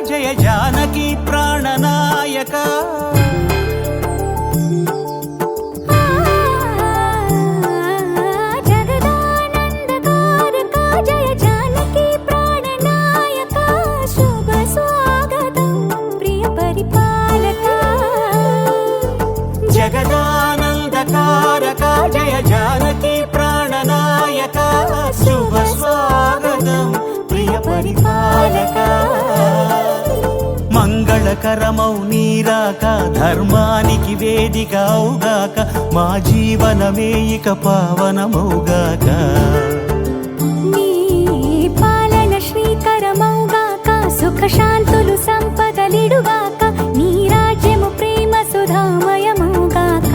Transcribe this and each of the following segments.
జయ జానకి ప్రాణనాయక జగదానందకారక జయ జానకి ప్రాణనాయక శుభ స్వాగతం ప్రియ పరిపాలక జగదానందకారక జయ జానకి ప్రాణనాయక శుభ స్వాగతం ప్రియ పరిపాలక మంగళకరమౌ నీరాక ధర్మానికి వేదిక అవుగాక మా జీవనమే ఇక పావనమౌగాక నీ పాలన శ్రీకరమౌగాక సుఖ శాంతులు సంపదలిడుగాక నీ రాజ్యము ప్రేమ సుధామయమౌగాక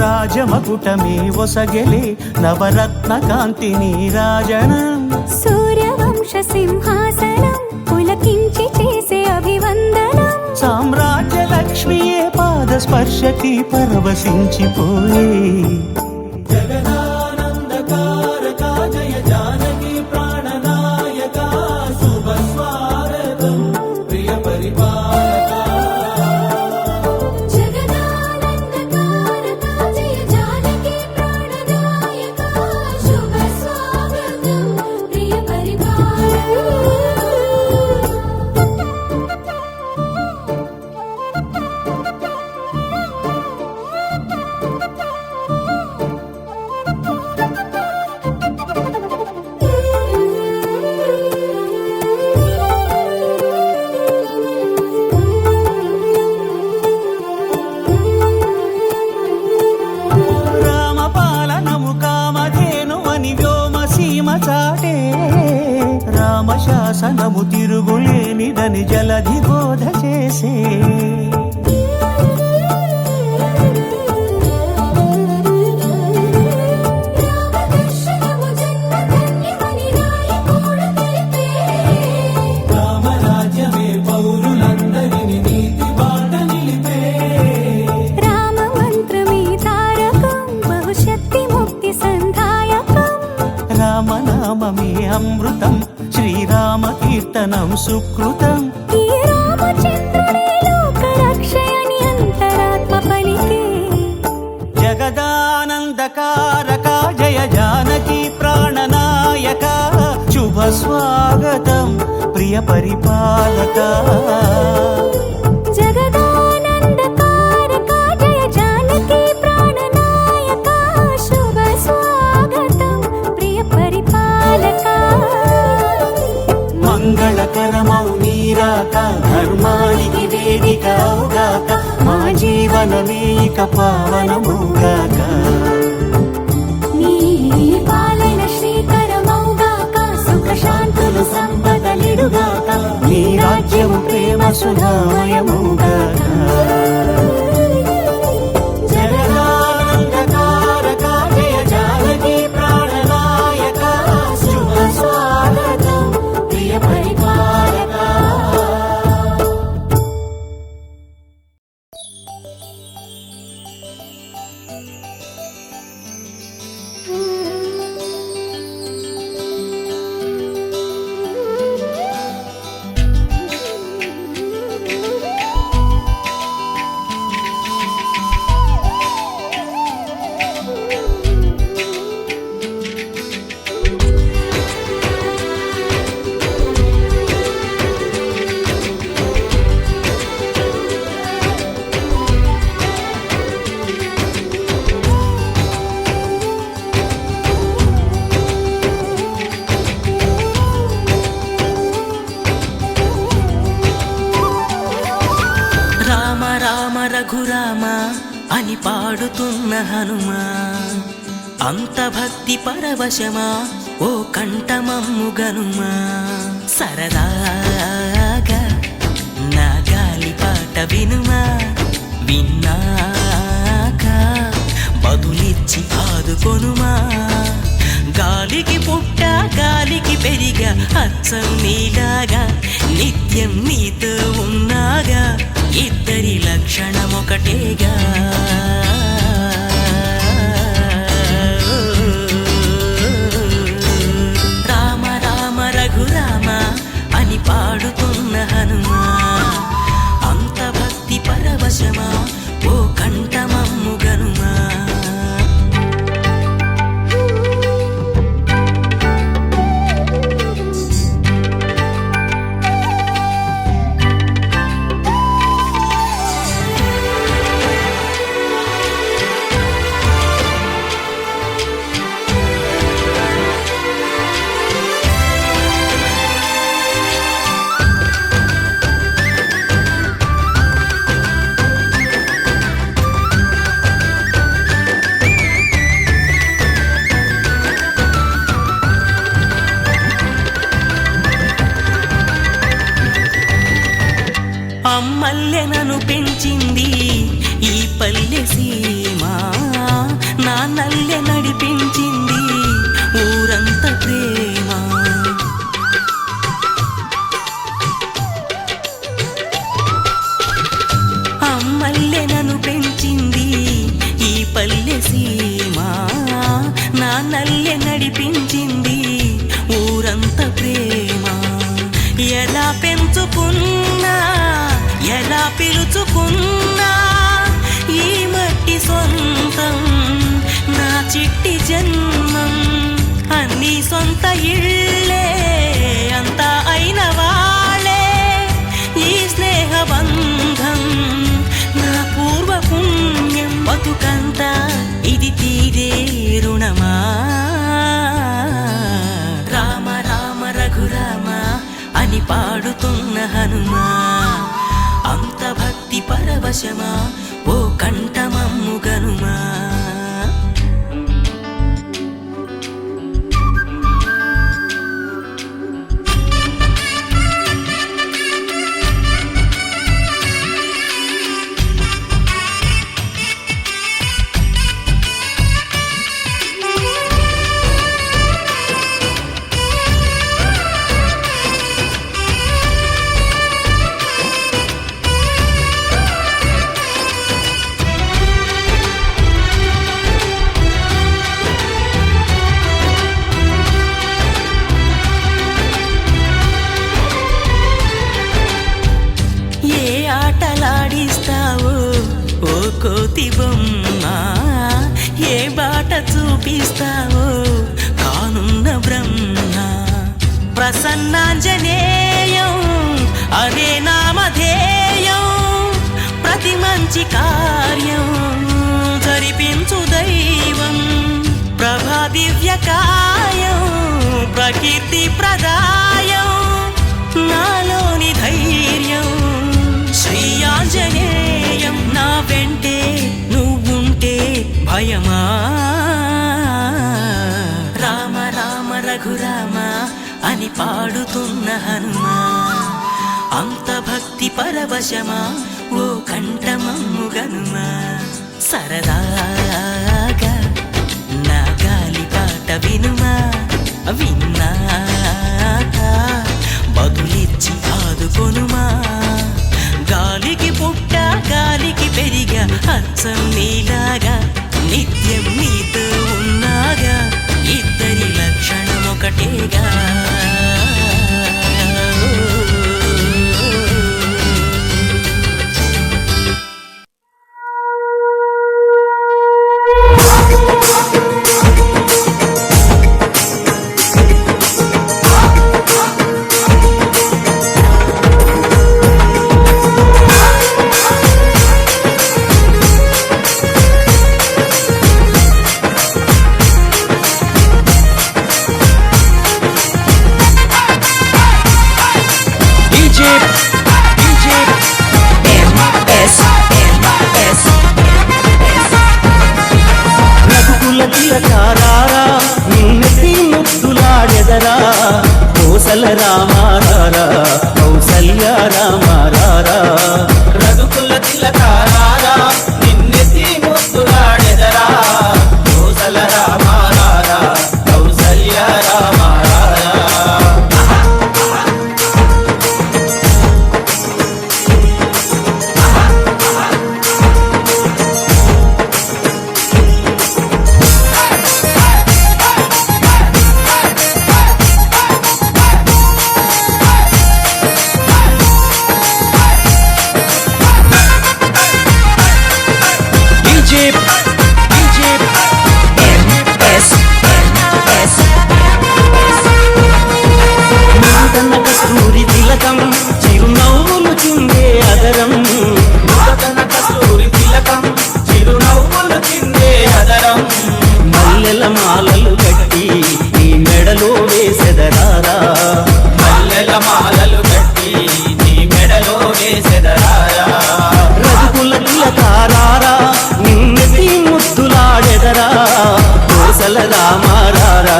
రాజమకుటమే ఒసగెలే నవరత్న కాంతి నీరాజనం సూర్యవంశ సింహాసనం పులకించి చేసే అభివందనం సామ్రాజ్య లక్ష్మియే పాద స్పర్శకి పరవశించిపోయే జగదానందకారక జయ జానకి ప్రాణనాయక శుభ స్వాగతం ప్రియ పరిపాలక చాటే రామశాసనము తిరుగులేనిదని జలధి బోధ చేసే రామరాజ్యమే పౌరులందరిని నీతి బాట నిలిపే రామ మంత్రమే తారకం బహుశక్తి ముక్తి సంధాయకం రామనామమే అమృతం శ్రీరామ కీర్తనం సుకృతం ఈ రామచంద్రుడే లోక రక్షయని అంతరాత్మ పలికే జగదానందకారక జయ జానకి ప్రాణనాయక శుభ స్వాగతం ప్రియ పరిపాలక జగదానందకారక జయ జానకి ప్రాణనాయక శుభ స్వాగతం ప్రియ పరిపాలక మంగళకరమౌ నీరాక ధర్మానికి వేదిక అవుగాక మా జీవనమే ఇక పావనమౌగాక నీ పాలన శ్రీకరమౌగాక సుఖ శాంతులు సంపదలిడుగాక నీ రాజ్యము ప్రేమ సుధామయమౌగాక జగదానందకారక రఘురామ అని పాడుతున్న హనుమా అంత భక్తి పరవశమా ఓ కంఠమమ్ము గనుమా సరదాగా నా గాలి పాట వినుమా విన్నాక బదులిచ్చి ఆదుకొనుమా గాలికి పుట్ట గాలికి పెరిగా అచ్చం నీలాగా నిత్యం నీతో ఉన్నాగా ఇద్దరి లక్షణం ఒకటేగా రామ రామ రఘురామ అని పాడుతున్న హనుమా అంత భక్తి పరవశమా ఓ కంఠమమ్ము గనుమా అమ్మల్లెనను పెంచింది ఈ పల్లె సీమ నాన్నల్లె నడిపించింది ఊరంత ప్రేమ అమ్మల్లెనను పెంచింది ఈ పల్లె సీమ నాన్నల్లె నడిపించింది ఊరంత ప్రేమ ఎలా పెంచుకున్నా ఎలా పిలుచుకున్నా ఈ మట్టి సొంతం నా చిట్టి జన్మం అన్ని సొంత ఇళ్ళే అంతా అయిన వాళ్ళే ఈ స్నేహ బంధం నా పూర్వ పుణ్యం బతుకంతా ఇది తీరే రుణమా రామ రామ రఘురామ అని పాడుతున్న హనుమా అంత భక్తి పరవశమా ఓ కంఠమమ్ము గనుమా ఆటలాడిస్తావో ఓ కోతి బొమ్మ ఏ బాట చూపిస్తావో కానున్న బ్రహ్మ ప్రసన్నాంజనేయం అదే నామధేయం ప్రతి మంచి కార్యం జరిపించు దైవం ప్రభా దివ్యకాయం ప్రకీర్తి ప్రదాయం నాలోని ధైర్యం శ్రీ ఆంజనేయం నా వెంటే నువ్వుంటే భయమా రామ రామ రఘురామ అని పాడుతున్న హనుమా అంత భక్తి పరవశమా ఓ కంఠమమ్ము గనుమా సరదాగా నా గాలి పాట వినుమా విన్నాక బదులిచ్చి ఆదుకొనుమా గాలికి పుట్ట గాలికి పెరిగా అచ్చం నీలాగా నిత్యం నీతో ఉన్నాగా ఇద్దరి లక్షణం ఒకటేగా వేసెదరారా రఘుకుల తిలకారారా నిన్నెత్తి ముద్దులాడెదరా కోసల రామారారా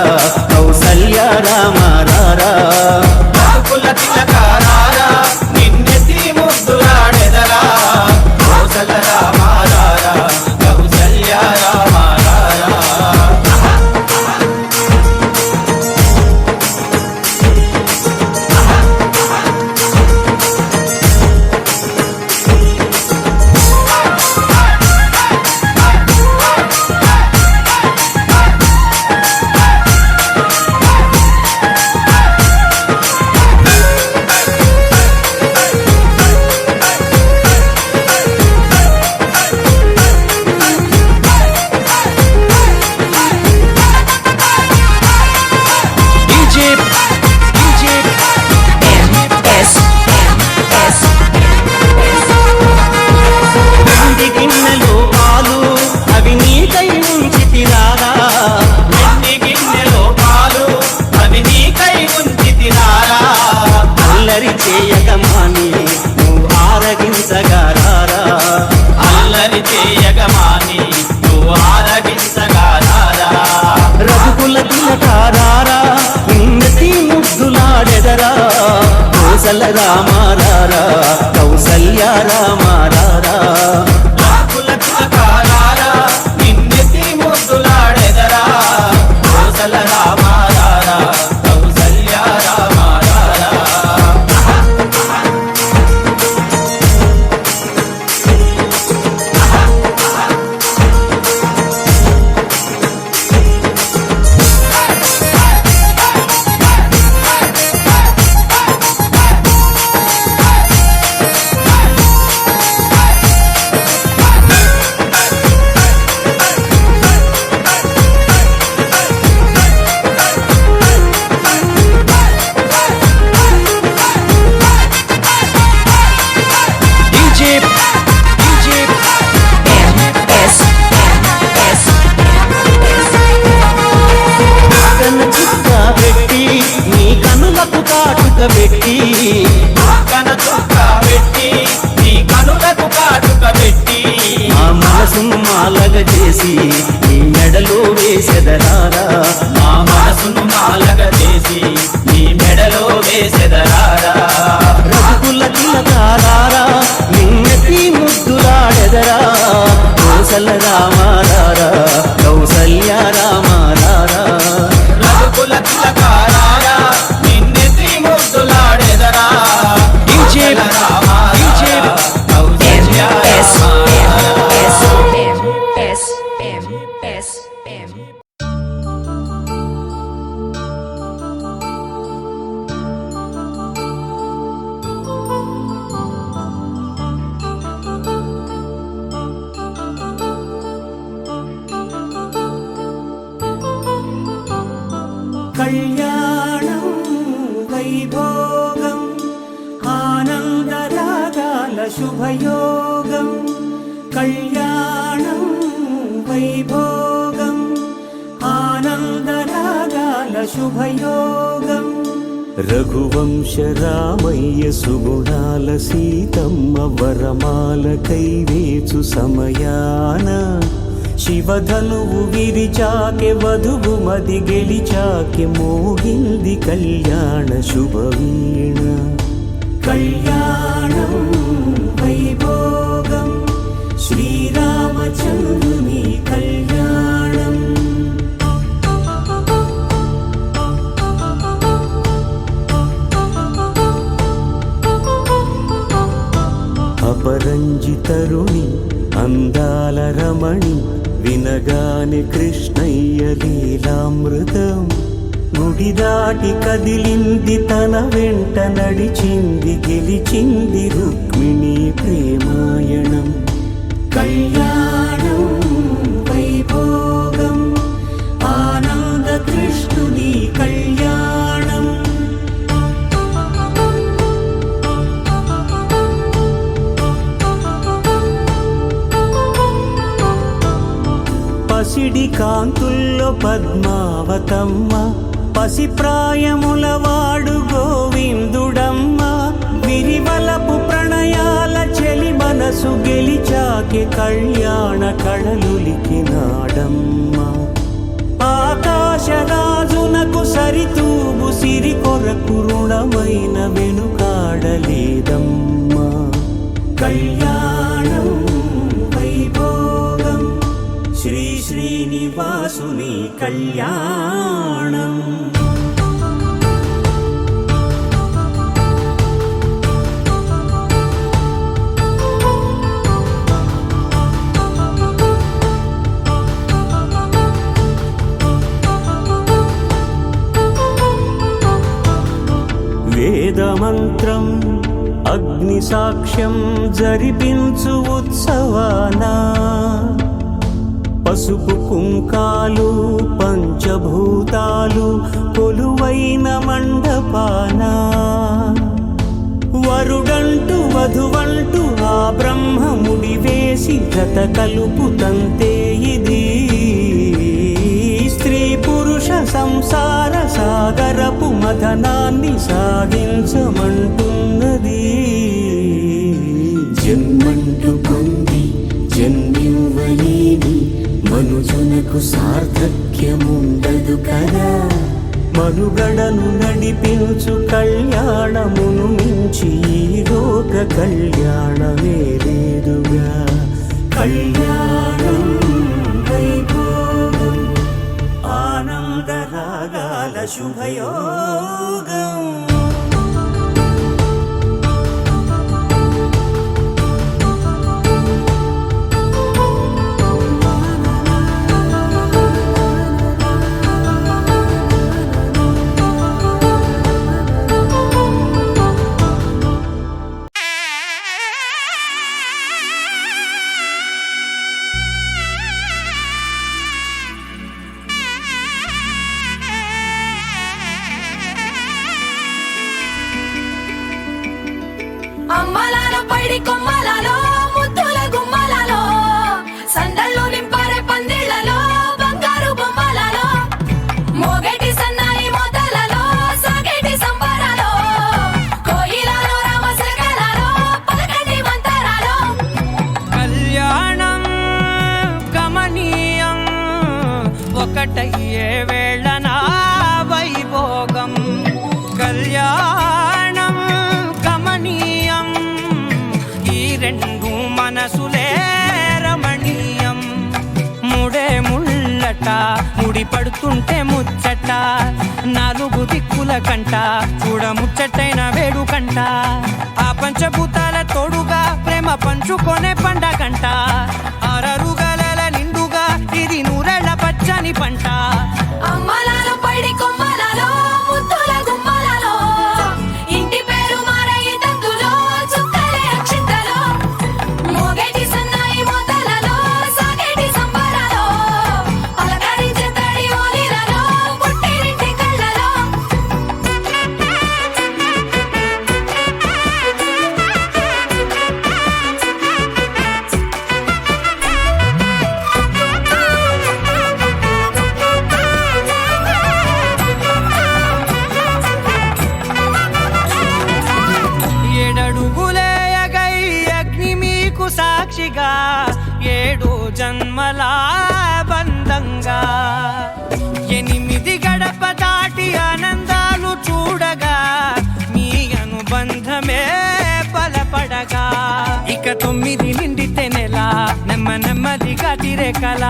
కౌసల్య రామారారా రఘుకుల తిలకారారా నిన్నెత్తి ముద్దులాడెదరా కోసల రామారారా కౌసల్య రామారారా చేయగమాని నువ్వు ఆరగించగారారా అల్లరి చేయగమాని నువ్వు ఆరగించగారారా రఘుకుల తిలకారారా నిన్నెత్తి ముద్దులాడెదరా కోసల రామారారా కౌసల్య రామారారా రఘుకుల తిలకారారా నిన్నెత్తి ముద్దులాడెదరా కోసల రామారారా కౌసల్య రామారారా పెట్టి కన చుక్క పెట్టి నీ కనులకు కాటుక పెట్టి మా మనసును మాలగ చేసి నీ మెడలో వేసెదరారా మా మనసును మాలగ చేసి నీ మెడలో వేసెదరారా రఘుకుల తిలకారారా నిన్నెత్తి ముద్దులాడెదరా కోసల రామారారా కౌసల్య రామారారా రఘుకుల తిలకారారా ముద్దులాడెదరా కౌసల్య కళ్యాణం వైభోగం ఆనందరాగాల శుభయోగం కళ్యాణం వైభోగం ఆనందరాగాల శుభయోగం రఘువంశ రామయ్య సుగుణాల సీతమ్మ వరమాల కైవేచు సమయాన శివధనువు విరిచాకె వధువు మది గెలిచాకె మోగింది కళ్యాణ శుభవీణ కళ్యాణం వైభోగం శ్రీరామచంద్రుని కళ్యాణం అపరంజి తరుణి అందాల రమణి వినగాని కృష్ణయ్య లీలామృతం గుడి దాటి కదిలింది తన వెంట నడిచింది గెలిచింది రుక్మిణి ప్రేమాయణం కళ్యాణం వైభోగం ఆనంద కృష్ణుని కళ్యాణం పసిడి కాంతుల్లో పద్మావతమ్మ పసిప్రాయముల వాడు గోవిందుడమ్మ విరివలపు ప్రణయా గెలిచాకే కళ్యాణ కళలులికినాడమ్మా ఆకాశరాజునకు సరితూగు సిరి కొరకు రుణమైన వెనుకాడలేదమ్మా కళ్యాణం వైభోగం శ్రీ శ్రీనివాసుని కళ్యాణం వేదమంత్రం అగ్ని సాక్ష్యం జరిపించు ఉత్సవానా పసుపు కుంకాలు పంచభూతాలు కొలువైన మండపాన వరుడంటూ వధువంటూ ఆ బ్రహ్మముడి వేసి జత కలుపుతంతే ఇది స్త్రీ పురుష సంసార సాగరపు మథనాన్ని సాగించమంటున్నది జన్మంటూ పొంది జన్మివ్వలేని మనుజునకు సార్థక్యముండదు కదా మనుగడను నడిపించు కళ్యాణమును మించి ఈ లోక కళ్యాణమే లేదుగా కళ్యాణం వైభోగం ఆనందరాగాల శుభయోగం అమ్మలాలో పైడి కొమ్మలలో ముద్దుల గుమ్మలలో సందళ్ళు నింపారే పందిళ్లలో బంగారు బొమ్మలలో మోగేటి సన్నాయి మోతలలో సాగేటి సంబరాలో కోయిలలో రామశకలలో పలకటి మంతరాలో కళ్యాణం గమనీయం ఒకటయ్యే వేళనా వైభోగం కళ్యాణం గమనీయం ఈ రెండు మనసులే రమణీయం ముడే ముళ్ళట ముడి పడుతుంటే ముచ్చట నాలుగు దిక్కుల కంట చూడ ముచ్చటైన వేడుకంట ఆ పంచభూతాల తోడుగా ప్రేమ పంచుకొనే పండగంట ఆరరుగల నిండుగా ఇది నూరెళ్ళ పచ్చని పంట అమ్మలాలో పైడి కొమ్మలలో ముద్దుల గుమ్మలలో ఇంటి పేరు మారయి తందులో చుక్కలే అక్షింతలో మోగేటి సన్నాయి మోతలలో సాగేటి సంబరాలో పలకరించే తడి ఓలిలలో పుట్టినింటి కళ్ళలో ఏడడుగులేయగై అగ్ని మీకు సాక్షిగా ఏడు జన్మల బంధంగా 8 గడప దాటి ఆనందాలు చూడగా మీ అనుబంధమే బలపడగా ఇక 9 నిండితే నెల నెమ్మదిగా తిరేకల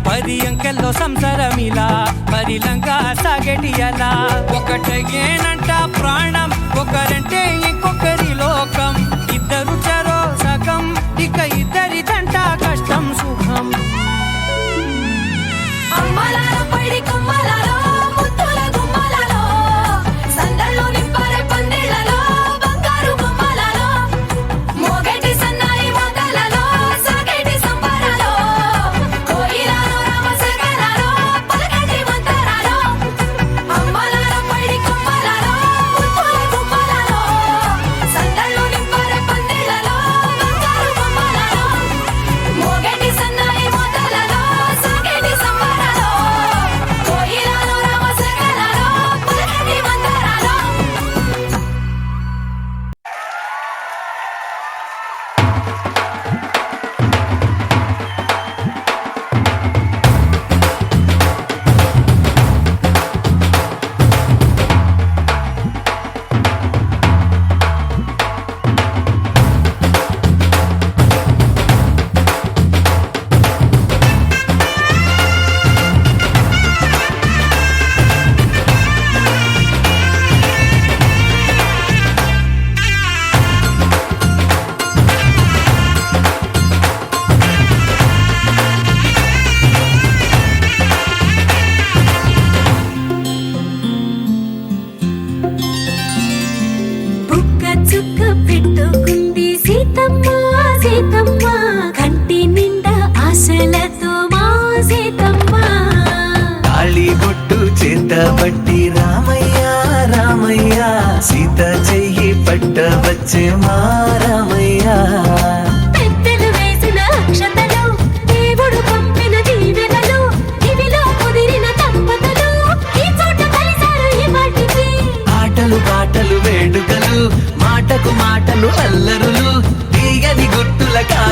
10 అంకెల్లో సంసారమిలా పరిలంగా సాగేటియలా ఒకటేనంట ప్రాణం ఒకరంటే ఇంకొకరి లోకం ఇద్దరు చరో సగం ఇక ఇద్దరిదంట కష్టం సుఖం అమ్మలాలో పైడి కొమ్మలలో ముద్దుల గుమ్మలలో సందళ్ళు నింపారే పందిళ్లలో బంగారు బొమ్మలలో మోగేటి సన్నాయి మోతలలో సాగేటి సంబరాలో కోయిలలో రామశకలలో పలకటి మంతరాలో అమ్మలాలో పైడి కొమ్మలలో ముద్దుల గుమ్మలలో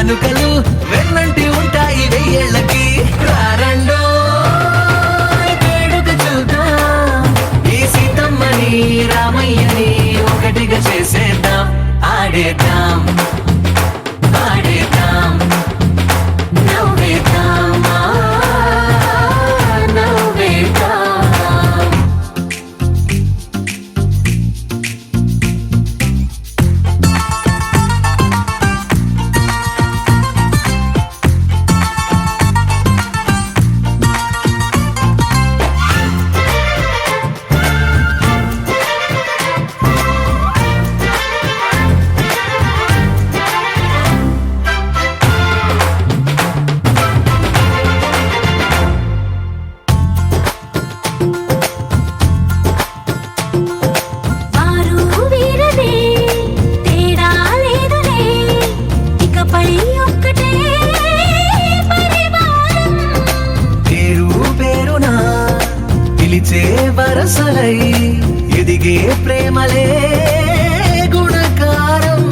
కానుకలు వెన్నంటి ఉంటాయి వెయ్యేళ్ళకి. రారండో వేడుక చూద్దాం, ఈ సీతమ్మని రామయ్యని ఒకటిగా చేసేద్దాం. ఆడేద్దాం ఆడేద్దాం నవ్వేద్దాం నవ్వేద్దాం. వారు వీరనే తేడా లేదులే, ఇకపై ఒక్కటే పరివారం. పేరు పేరునా పిలిచే వరసలై ఎదిగే ప్రేమలే గుణకారం.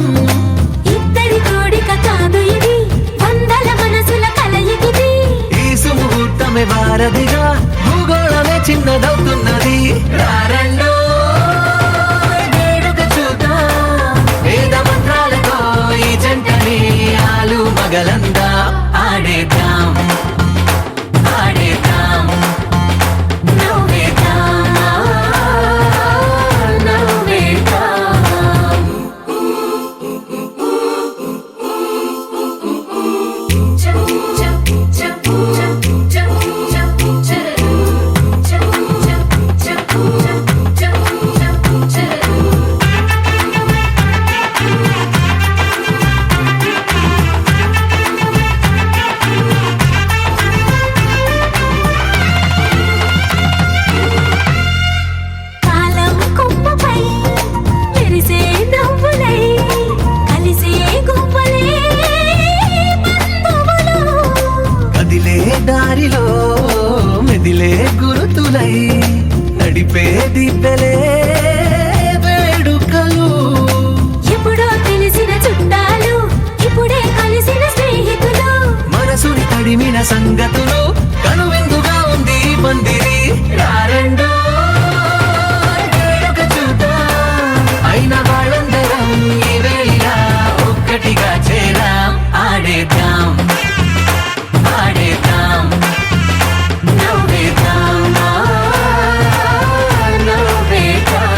ఇద్దరి కోడిక కాదు ఇది, వందల మనసుల కలయికిది. ఈ సుముహూర్తమే వారధిగా భూగోళమే చిన్నదవుతున్నది. రారండో వేడుక చూద్దాం, వేద మంత్రాలతో ఈ జంటని ఆలు మగలందా. ఆడేద్దాం ఆడేద్దాం నవ్వేద్దాం నవ్వేద్దాం. కాలం కొమ్మపై మెరిసే నవ్వులై కలిసే గువ్వలే బంధువులు. కదిలే దారిలో మెదిలే గురుతులై నడిపే దిబ్బెలే వేడుకలు. ఎప్పుడో తెలిసిన చుట్టాలు, ఇప్పుడే కలిసిన స్నేహితులు. మనసుని తడిమిన సంగతులు కనువిందుగా ఉంది ఈ పందిరి. రారండో వేడుక చూద్దాం, అయిన వాళ్ళందరం ఈ వేళ ఒక్కటిగా చేరాం. ఆడేద్దాం ఆడేద్దాం నవ్వేద్దాం నవ్వేద్దాం.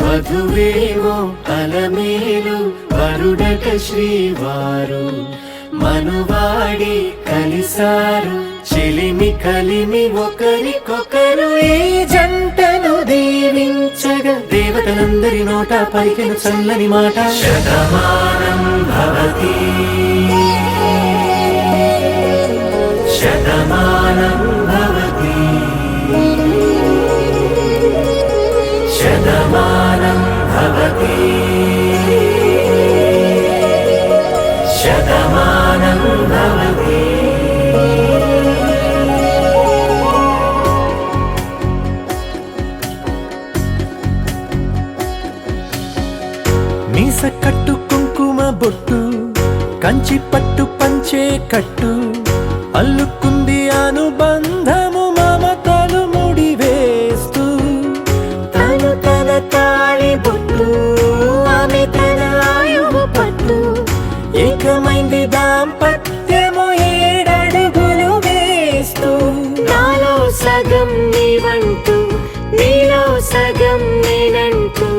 వధువేమో అలమేలు వరుడట శ్రీవారు, మనువాడి కలిసారు చెలిమి కలిమి ఒకరికొకరు. ఈ జంటను దీవించగా దేవతలందరి నోట పలికిన చల్లని మాట. శతమానం భవతి శతమానం భవతి శతమానం భవతి శతమానం భవతి. మీస కట్టు కుంకుమ బొట్టు కంచి పట్టు పంచే కట్టు అల్లుకుంది అనుబంధము మమతలు ముడివేస్తూ. తను తన తాళి బొట్టు, ఆమె తన ఆయువు పట్టు. ఏకమైంది దాంపత్యము ఏడడుగులు వేస్తూ. నాలో సగం నీవంటూ, నీలో సగం నేనంటూ.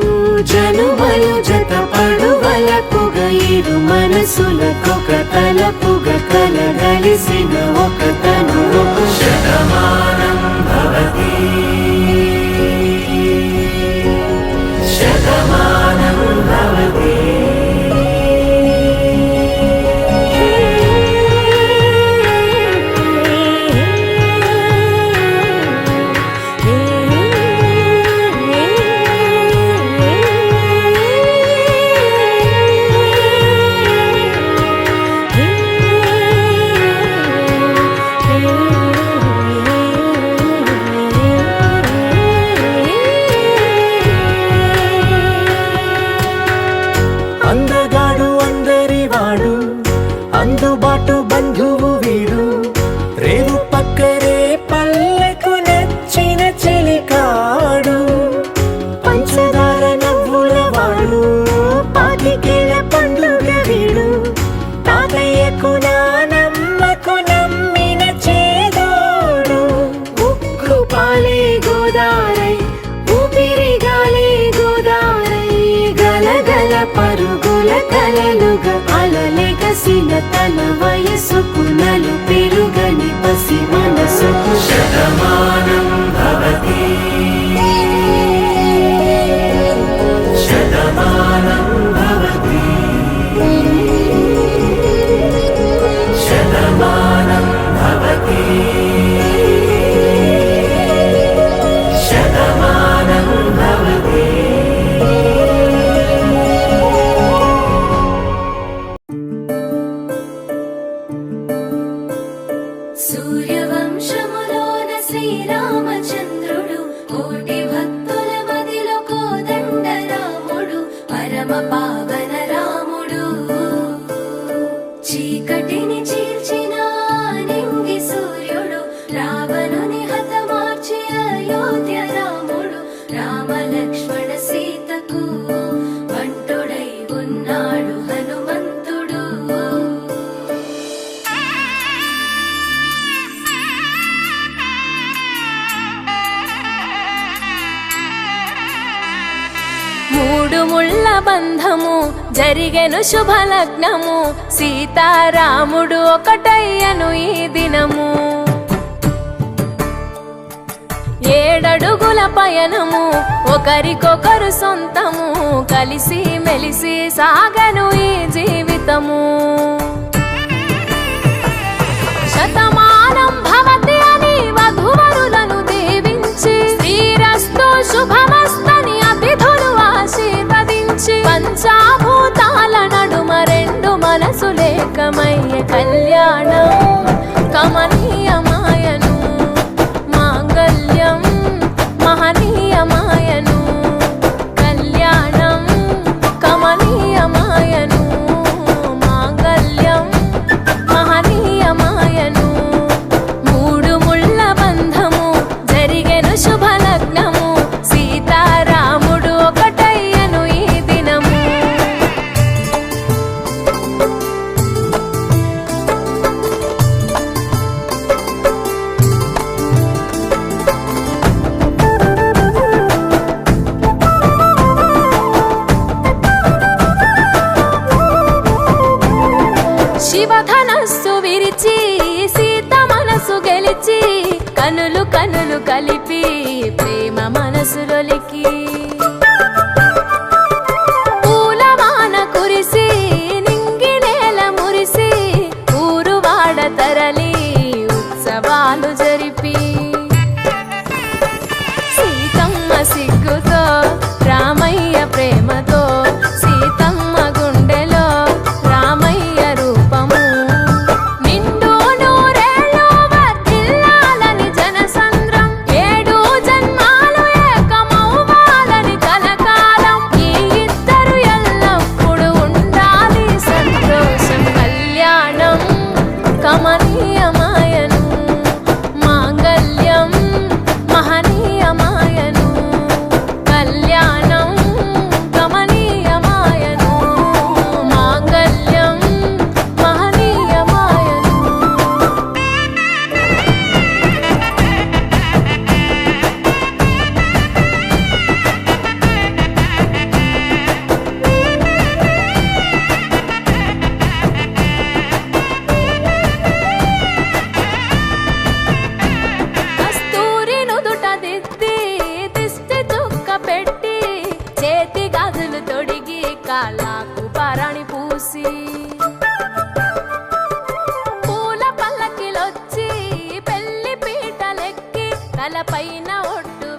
జనుమలు జత పడువలకుగ ఇరు మనసులకొక తలపుగ కలగలిసిన ఒక తను. శతమానం భవతి శతమానం భవతి. బంధువు వీడు రేవు పక్కరే పల్లెకు నచ్చిన చెలికాడు పంచదార నవ్వుల వాడు పాతికేళ్ల పండుగ వీడు తాతయ్యకు నానమ్మకు నమ్మిన చేదోడు ఉక్కు పాలే గోదారై ఊపిరిగాలే గోదారై గలగల పరుగుల కలలుగా అలలెగసిన తన వయసుకు నలు పెరుగని పసి మనసుకు శతమానం భవతి శతమానం భవతి శతమానం భవతి శతమానం భవతి. సూర్యవంశములోన శ్రీరామచంద్రుడు కోటి భక్తుల మదిలో కోదండ రాముడు పరమ పావన రాముడు చీకటిని చీల్చిన నింగి సూర్యుడు రావణుని హతమార్చి అయోధ్య రాముడు రామ లక్ష్మణ సీతకు బంటుడై ఉన్నాడు హనుమంతుడు మూడు ముళ్ళ బంధము జరిగెను శుభలగ్నము సీతారాముడు ఒకటయ్యను ఈ దినము ఏడడుగుల పయనము ఒకరికొకరు సొంతము కలిసి మెలిసి సాగను ఈ జీవితము శతమానం భవతి అని వధువరులను దీవించి శ్రీరస్తు శుభమస్తని అతిథులు ఆశీర్వదించి పంచాభూతాల నడుమ రెండు మనసులేకమయ్యే కళ్యాణం కమనీయమాయను మాంగళ్యం మహనీయమాయను కళ్యాణం కమనీయమాయను మాంగళ్యం మహనీయమాయను మూడు ముళ్ళ బంధము జరిగెను శుభలగ్నము సీతారాముడు ఒకటయ్యను ఈ దినము శివధనస్సు విరిచి సీత మనసు గెలిచి కనులు కనులు కలిపి ప్రేమ మనసులొలికి పూలవాన కురిసి నింగి నేల మురిసి ఊరు వాడ తరలి ఉత్సవాలు జరిపి సీతమ్మ సిగ్గుతో రామయ్య ప్రేమతో సీతమ్మ గుండెలో రామయ్య రూపము నిండు నూరేళ్ళు వర్ధిల్లాలని జనసంద్రం ఏడు జన్మాలు ఏకమవ్వాలని కలకాలం ఈ ఇద్దరు ఎల్లప్పుడూ ఉండాలి సంతోషం కళ్యాణం కమనీయమాయను మాంగళ్యం మహనీయమాయను కళ్యాణం కమనీయమాయను మాంగళ్యం మహనీయమాయను కస్తూరి నుదుట దిద్ది దిష్టి చుక్క పెట్టి చేతి గాజులు తొడిగి కాళ్ళకు పరాణి పూసి పూల పల్లకిలొచ్చి పెళ్లి పీటలెక్కి తలపైన ఒట్టు